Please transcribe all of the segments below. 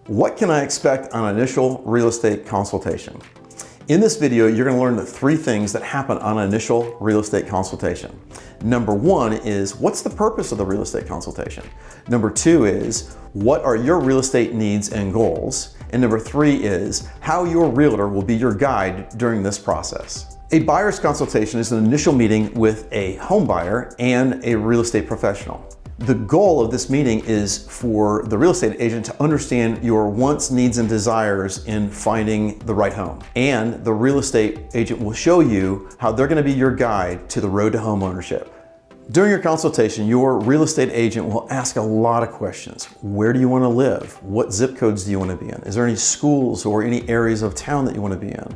What can I expect on an initial real estate consultation? In this video, you're going to learn the 3 things that happen on an initial real estate consultation. Number 1 is, what's the purpose of the real estate consultation? Number 2 is, what are your real estate needs and goals? And number 3 is, how your realtor will be your guide during this process. A buyer's consultation is an initial meeting with a home buyer and a real estate professional. The goal of this meeting is for the real estate agent to understand your wants, needs, and desires in finding the right home. And the real estate agent will show you how they're going to be your guide to the road to home ownership. During your consultation, your real estate agent will ask a lot of questions. Where do you want to live? What zip codes do you want to be in? Is there any schools or any areas of town that you want to be in?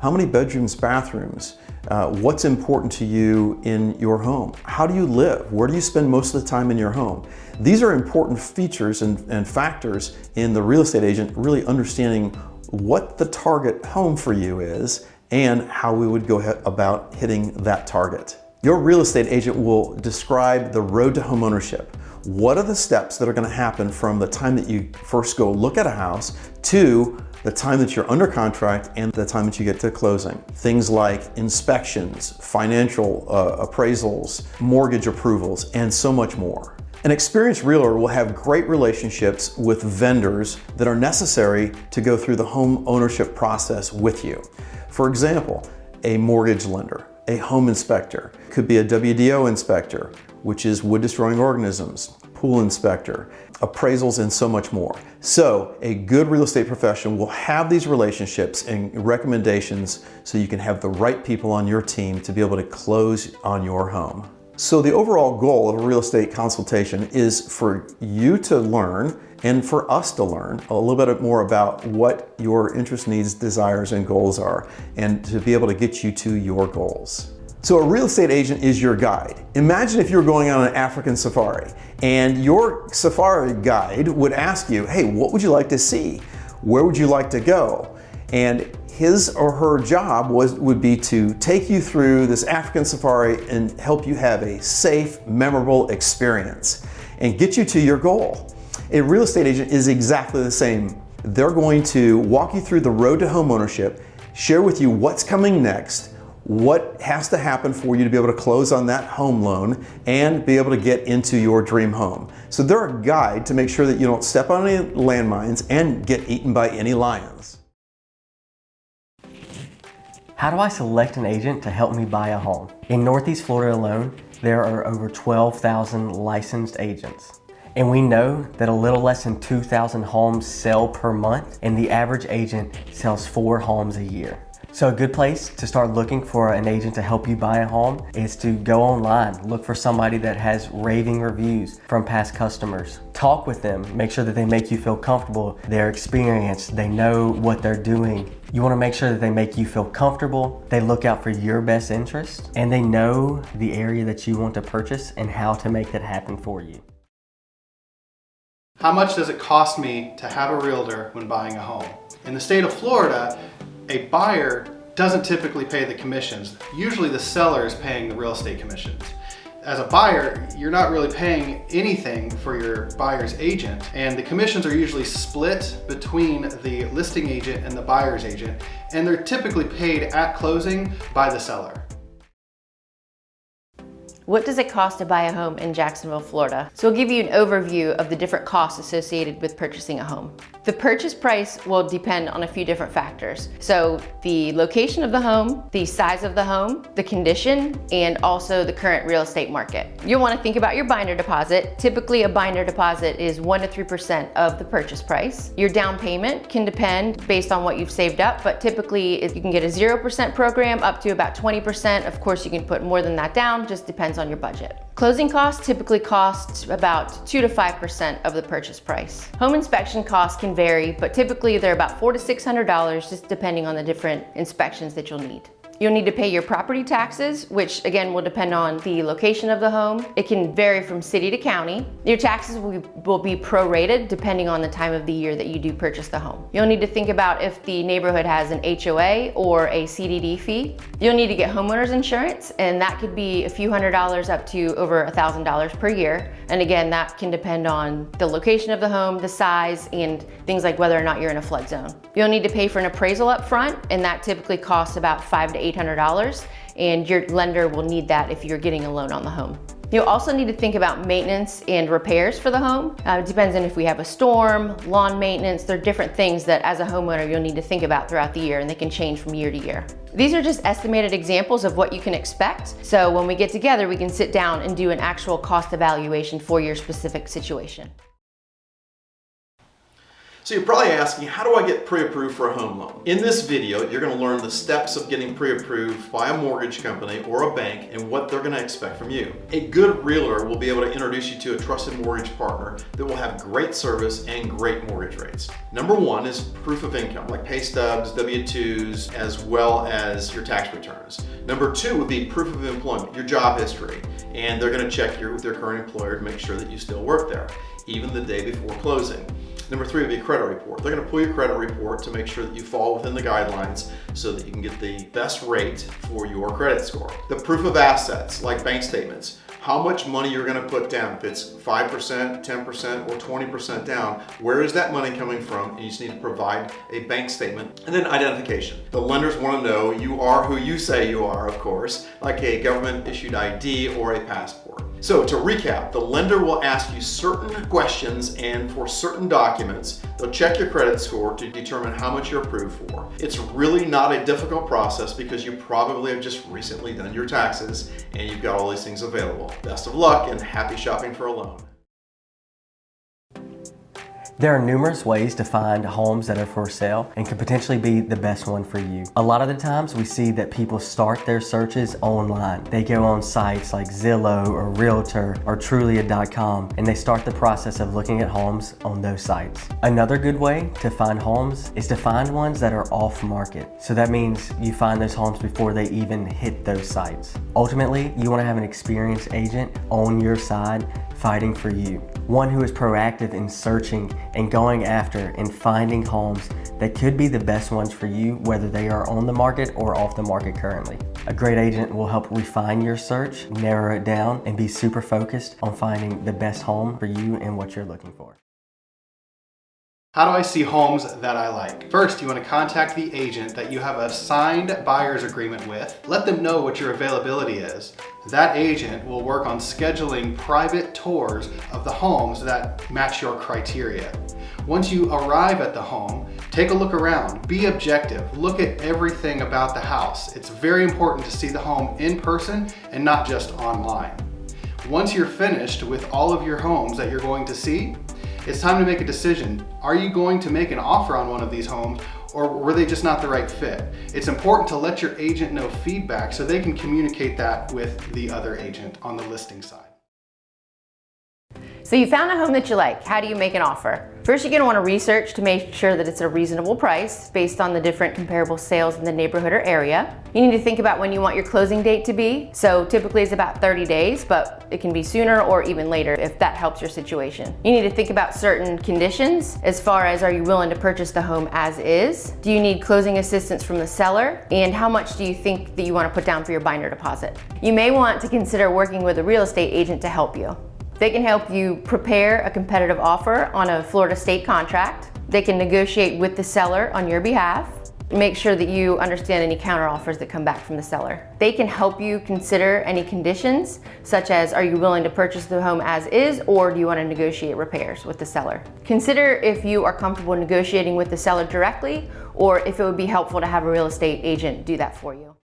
How many bedrooms, bathrooms? What's important to you in your home? How do you live? Where do you spend most of the time in your home? These are important features and factors in the real estate agent really understanding what the target home for you is and how we would go about hitting that target. Your real estate agent will describe the road to home ownership. What are the steps that are going to happen from the time that you first go look at a house to the time that you're under contract and the time that you get to closing? Things like inspections, financial appraisals, mortgage approvals, and so much more. An experienced realtor will have great relationships with vendors that are necessary to go through the home ownership process with you. For example, a mortgage lender, a home inspector, could be a WDO inspector, which is wood destroying organisms, pool inspector, appraisals, and so much more. So a good real estate professional will have these relationships and recommendations so you can have the right people on your team to be able to close on your home. So the overall goal of a real estate consultation is for you to learn and for us to learn a little bit more about what your interest, needs, desires, and goals are, and to be able to get you to your goals. So a real estate agent is your guide. Imagine if you were going on an African safari and your safari guide would ask you, hey, what would you like to see? Where would you like to go? And his or her job would be to take you through this African safari and help you have a safe, memorable experience and get you to your goal. A real estate agent is exactly the same. They're going to walk you through the road to home ownership, share with you what's coming next, what has to happen for you to be able to close on that home loan and be able to get into your dream home. So they're a guide to make sure that you don't step on any landmines and get eaten by any lions. How do I select an agent to help me buy a home? In Northeast Florida alone, there are over 12,000 licensed agents. And we know that a little less than 2,000 homes sell per month, and the average agent sells 4 homes a year. So a good place to start looking for an agent to help you buy a home is to go online, look for somebody that has raving reviews from past customers. Talk with them, make sure that they make you feel comfortable, they're experienced, they know what they're doing. You want to make sure that they make you feel comfortable, they look out for your best interest, and they know the area that you want to purchase and how to make that happen for you. How much does it cost me to have a realtor when buying a home? In the state of Florida, a buyer doesn't typically pay the commissions. Usually the seller is paying the real estate commissions. As a buyer, you're not really paying anything for your buyer's agent, and the commissions are usually split between the listing agent and the buyer's agent, and they're typically paid at closing by the seller. What does it cost to buy a home in Jacksonville, Florida? So we'll give you an overview of the different costs associated with purchasing a home. The purchase price will depend on a few different factors. So the location of the home, the size of the home, the condition, and also the current real estate market. You'll want to think about your binder deposit. Typically a binder deposit is 1 to 3% of the purchase price. Your down payment can depend based on what you've saved up, but typically you can get a 0% program up to about 20%. Of course, you can put more than that down, just depends on your budget. Closing costs typically cost about 2 to 5% of the purchase price. Home inspection costs can vary, but typically they're about $400 to $600, just depending on the different inspections that you'll need. You'll need to pay your property taxes, which again will depend on the location of the home. It can vary from city to county. Your taxes will be prorated depending on the time of the year that you do purchase the home. You'll need to think about if the neighborhood has an HOA or a CDD fee. You'll need to get homeowners insurance, and that could be a few $100s up to over $1,000 per year. And again, that can depend on the location of the home, the size, and things like whether or not you're in a flood zone. You'll need to pay for an appraisal up front, and that typically costs about $500 to $800, and your lender will need that if you're getting a loan on the home. You'll also need to think about maintenance and repairs for the home. It depends on if we have a storm, lawn maintenance. There are different things that as a homeowner you'll need to think about throughout the year, and they can change from year to year. These are just estimated examples of what you can expect. So when we get together, we can sit down and do an actual cost evaluation for your specific situation. So you're probably asking, how do I get pre-approved for a home loan? In this video, you're going to learn the steps of getting pre-approved by a mortgage company or a bank and what they're going to expect from you. A good realtor will be able to introduce you to a trusted mortgage partner that will have great service and great mortgage rates. Number one is proof of income, like pay stubs, W-2s, as well as your tax returns. Number two would be proof of employment, your job history, and they're going to check with your current employer to make sure that you still work there, even the day before closing. Number three would be a credit report. They're going to pull your credit report to make sure that you fall within the guidelines so that you can get the best rate for your credit score. The proof of assets, like bank statements, how much money you're going to put down. If it's 5%, 10%, or 20% down, where is that money coming from? And you just need to provide a bank statement. And then identification. The lenders want to know you are who you say you are, of course, like a government issued ID or a passport. So to recap, the lender will ask you certain questions, and for certain documents, they'll check your credit score to determine how much you're approved for. It's really not a difficult process because you probably have just recently done your taxes and you've got all these things available. Best of luck and happy shopping for a loan. There are numerous ways to find homes that are for sale and could potentially be the best one for you. A lot of the times we see that people start their searches online. They go on sites like Zillow or Realtor or Trulia.com, and they start the process of looking at homes on those sites. Another good way to find homes is to find ones that are off market. So that means you find those homes before they even hit those sites. Ultimately, you want to have an experienced agent on your side fighting for you. One who is proactive in searching and going after and finding homes that could be the best ones for you, whether they are on the market or off the market currently. A great agent will help refine your search, narrow it down, and be super focused on finding the best home for you and what you're looking for. How do I see homes that I like? First, you want to contact the agent that you have a signed buyer's agreement with. Let them know what your availability is. That agent will work on scheduling private tours of the homes that match your criteria. Once you arrive at the home, take a look around, be objective, look at everything about the house. It's very important to see the home in person and not just online. Once you're finished with all of your homes that you're going to see, it's time to make a decision. Are you going to make an offer on one of these homes, or were they just not the right fit? It's important to let your agent know feedback so they can communicate that with the other agent on the listing side. So you found a home that you like. How do you make an offer? First, you're going to want to research to make sure that it's a reasonable price based on the different comparable sales in the neighborhood or area. You need to think about when you want your closing date to be. So typically it's about 30 days, but it can be sooner or even later if that helps your situation. You need to think about certain conditions as far as, are you willing to purchase the home as is? Do you need closing assistance from the seller? And how much do you think that you want to put down for your binder deposit? You may want to consider working with a real estate agent to help you. They can help you prepare a competitive offer on a Florida state contract. They can negotiate with the seller on your behalf. Make sure that you understand any counteroffers that come back from the seller. They can help you consider any conditions, such as, are you willing to purchase the home as is, or do you want to negotiate repairs with the seller? Consider if you are comfortable negotiating with the seller directly, or if it would be helpful to have a real estate agent do that for you.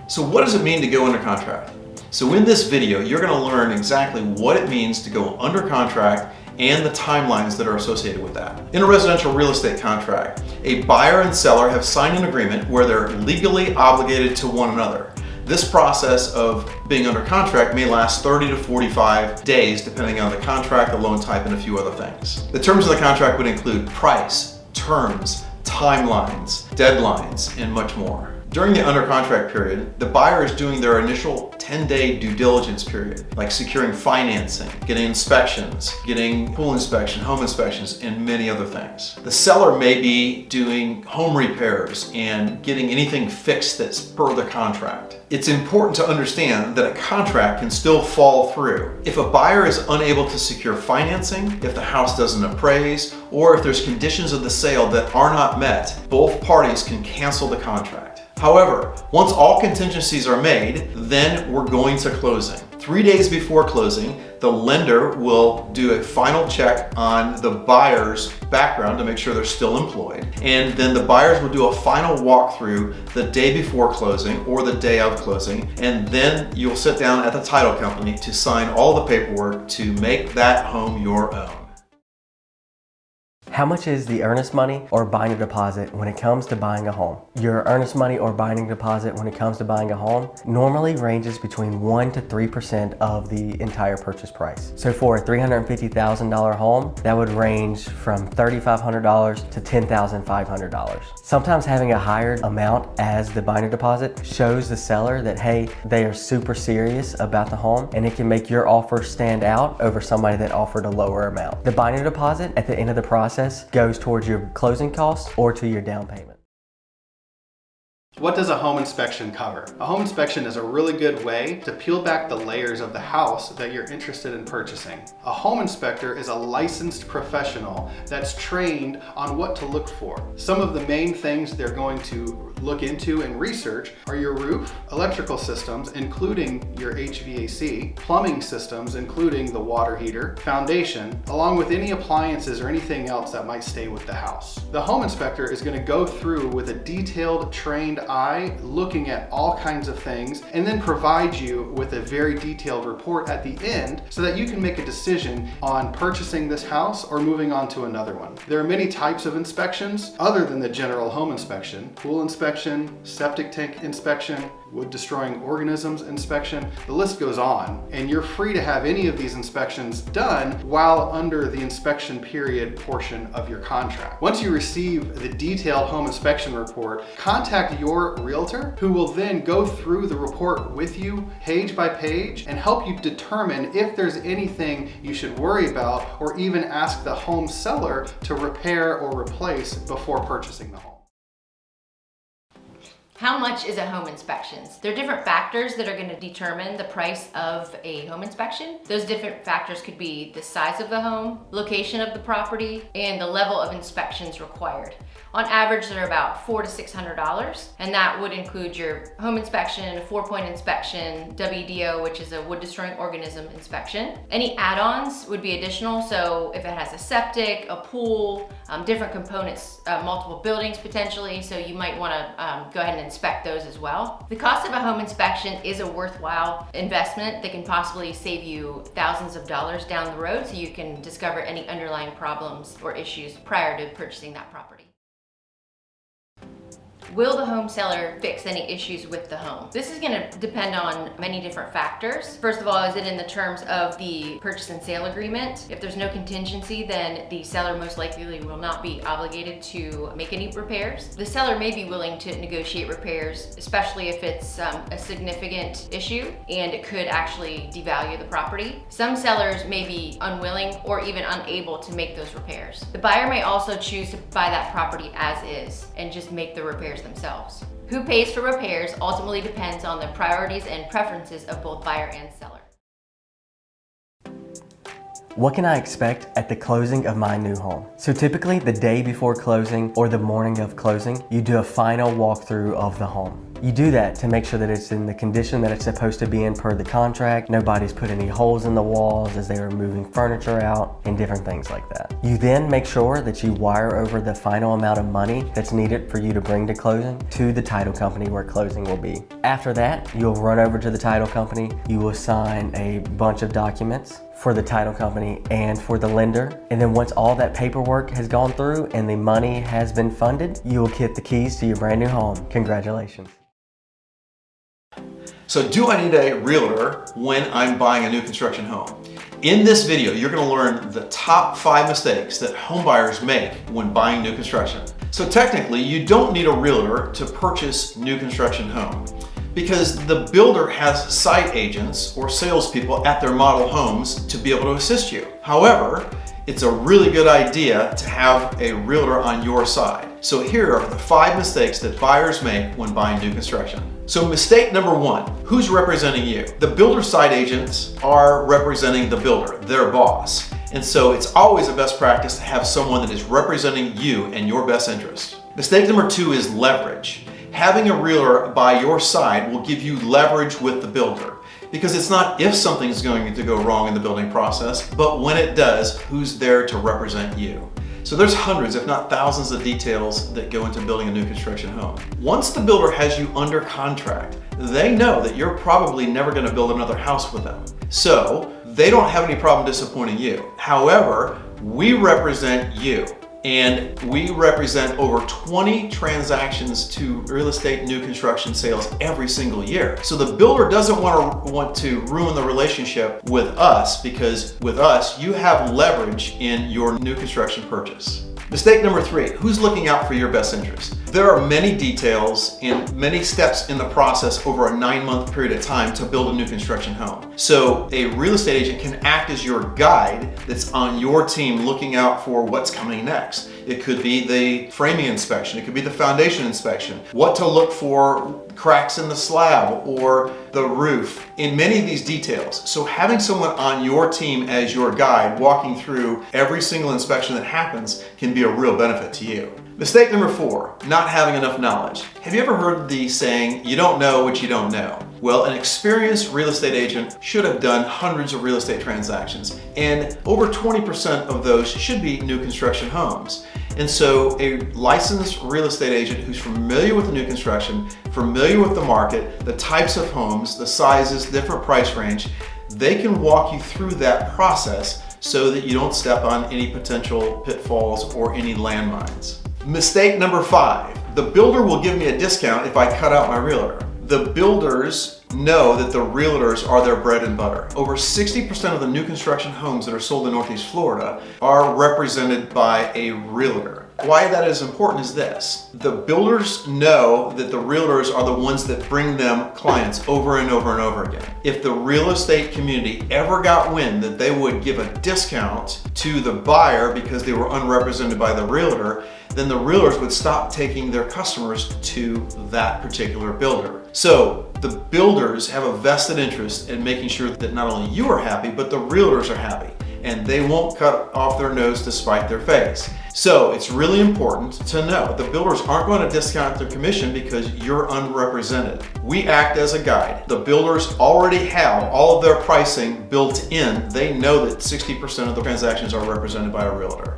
So what does it mean to go under contract? So in this video, you're going to learn exactly what it means to go under contract and the timelines that are associated with that. In a residential real estate contract, a buyer and seller have signed an agreement where they're legally obligated to one another. This process of being under contract may last 30 to 45 days depending on the contract, the loan type, and a few other things. The terms of the contract would include price, terms, timelines, deadlines, and much more. During the under contract period, the buyer is doing their initial 10-day due diligence period, like securing financing, getting inspections, getting pool inspection, home inspections, and many other things. The seller may be doing home repairs and getting anything fixed that's per the contract. It's important to understand that a contract can still fall through. If a buyer is unable to secure financing, if the house doesn't appraise, or if there's conditions of the sale that are not met, both parties can cancel the contract. However, once all contingencies are made, then we're going to closing. 3 days before closing, the lender will do a final check on the buyer's background to make sure they're still employed. And then the buyers will do a final walkthrough the day before closing or the day of closing. And then you'll sit down at the title company to sign all the paperwork to make that home your own. How much is the earnest money or binding deposit when it comes to buying a home? Your earnest money or binding deposit when it comes to buying a home normally ranges between 1 to 3% of the entire purchase price. So for a $350,000 home, that would range from $3,500 to $10,500. Sometimes having a higher amount as the binding deposit shows the seller that, hey, they are super serious about the home, and it can make your offer stand out over somebody that offered a lower amount. The binding deposit at the end of the process goes towards your closing costs or to your down payment. What does a home inspection cover? A home inspection is a really good way to peel back the layers of the house that you're interested in purchasing. A home inspector is a licensed professional that's trained on what to look for. Some of the main things they're going to look into and research are your roof, electrical systems, including your HVAC, plumbing systems, including the water heater, foundation, along with any appliances or anything else that might stay with the house. The home inspector is going to go through with a detailed, trained eye, looking at all kinds of things, and then provide you with a very detailed report at the end so that you can make a decision on purchasing this house or moving on to another one. There are many types of inspections other than the general home inspection: pool inspection, septic tank inspection, wood destroying organisms inspection. The list goes on, and you're free to have any of these inspections done while under the inspection period portion of your contract. Once you receive the detailed home inspection report, contact your realtor, who will then go through the report with you page by page and help you determine if there's anything you should worry about, or even ask the home seller to repair or replace before purchasing the home. How much is a home inspection? There are different factors that are going to determine the price of a home inspection. Those different factors could be the size of the home, location of the property, and the level of inspections required. On average, they're about $400 to $600, and that would include your home inspection, a 4-point inspection, WDO, which is a wood destroying organism inspection. Any add-ons would be additional, so if it has a septic, a pool, different components, multiple buildings potentially, so you might want to go ahead and inspect those as well. The cost of a home inspection is a worthwhile investment that can possibly save you thousands of dollars down the road, so you can discover any underlying problems or issues prior to purchasing that property. Will the home seller fix any issues with the home? This is going to depend on many different factors. First of all, is it in the terms of the purchase and sale agreement? If there's no contingency, then the seller most likely will not be obligated to make any repairs. The seller may be willing to negotiate repairs, especially if it's a significant issue and it could actually devalue the property. Some sellers may be unwilling or even unable to make those repairs. The buyer may also choose to buy that property as is and just make the repairs themselves. Who pays for repairs ultimately depends on the priorities and preferences of both buyer and seller. What can I expect at the closing of my new home? So typically the day before closing or the morning of closing, you do a final walkthrough of the home. You do that to make sure that it's in the condition that it's supposed to be in per the contract. Nobody's put any holes in the walls as they were moving furniture out and different things like that. You then make sure that you wire over the final amount of money that's needed for you to bring to closing to the title company where closing will be. After that, you'll run over to the title company. You will sign a bunch of documents for the title company and for the lender. And then once all that paperwork has gone through and the money has been funded, you will get the keys to your brand new home. Congratulations. So do I need a realtor when I'm buying a new construction home? In this video, you're going to learn the top 5 mistakes that home buyers make when buying new construction. So technically, you don't need a realtor to purchase new construction home because the builder has site agents or salespeople at their model homes to be able to assist you. However, it's a really good idea to have a realtor on your side. So here are the 5 mistakes that buyers make when buying new construction. So mistake number 1, who's representing you? The builder side agents are representing the builder, their boss. And so it's always a best practice to have someone that is representing you and your best interest. Mistake number 2 is leverage. Having a realtor by your side will give you leverage with the builder. Because it's not if something's going to go wrong in the building process, but when it does, who's there to represent you. So there's hundreds, if not thousands of details that go into building a new construction home. Once the builder has you under contract, they know that you're probably never going to build another house with them. So they don't have any problem disappointing you. However, we represent you. And we represent over 20 transactions to real estate new construction sales every single year. So the builder doesn't want to ruin the relationship with us, because with us, you have leverage in your new construction purchase. Mistake number 3, who's looking out for your best interest? There are many details and many steps in the process over a 9-month period of time to build a new construction home. So a real estate agent can act as your guide that's on your team looking out for what's coming next. It could be the framing inspection, it could be the foundation inspection, what to look for, cracks in the slab or the roof, in many of these details. So having someone on your team as your guide walking through every single inspection that happens can be a real benefit to you. Mistake number 4, not having enough knowledge. Have you ever heard the saying, you don't know what you don't know? Well, an experienced real estate agent should have done hundreds of real estate transactions, and over 20% of those should be new construction homes. And so a licensed real estate agent who's familiar with the new construction, familiar with the market, the types of homes, the sizes, different price range, they can walk you through that process so that you don't step on any potential pitfalls or any landmines. Mistake number 5, the builder will give me a discount if I cut out my realtor. The builders know that the realtors are their bread and butter. Over 60% of the new construction homes that are sold in Northeast Florida are represented by a realtor. Why that is important is this: the builders know that the realtors are the ones that bring them clients over and over and over again. If the real estate community ever got wind that they would give a discount to the buyer because they were unrepresented by the realtor, then the realtors would stop taking their customers to that particular builder. So the builders have a vested interest in making sure that not only you are happy, but the realtors are happy, and they won't cut off their nose to spite their face. So it's really important to know the builders aren't going to discount their commission because you're unrepresented. We act as a guide. The builders already have all of their pricing built in. They know that 60% of the transactions are represented by a realtor.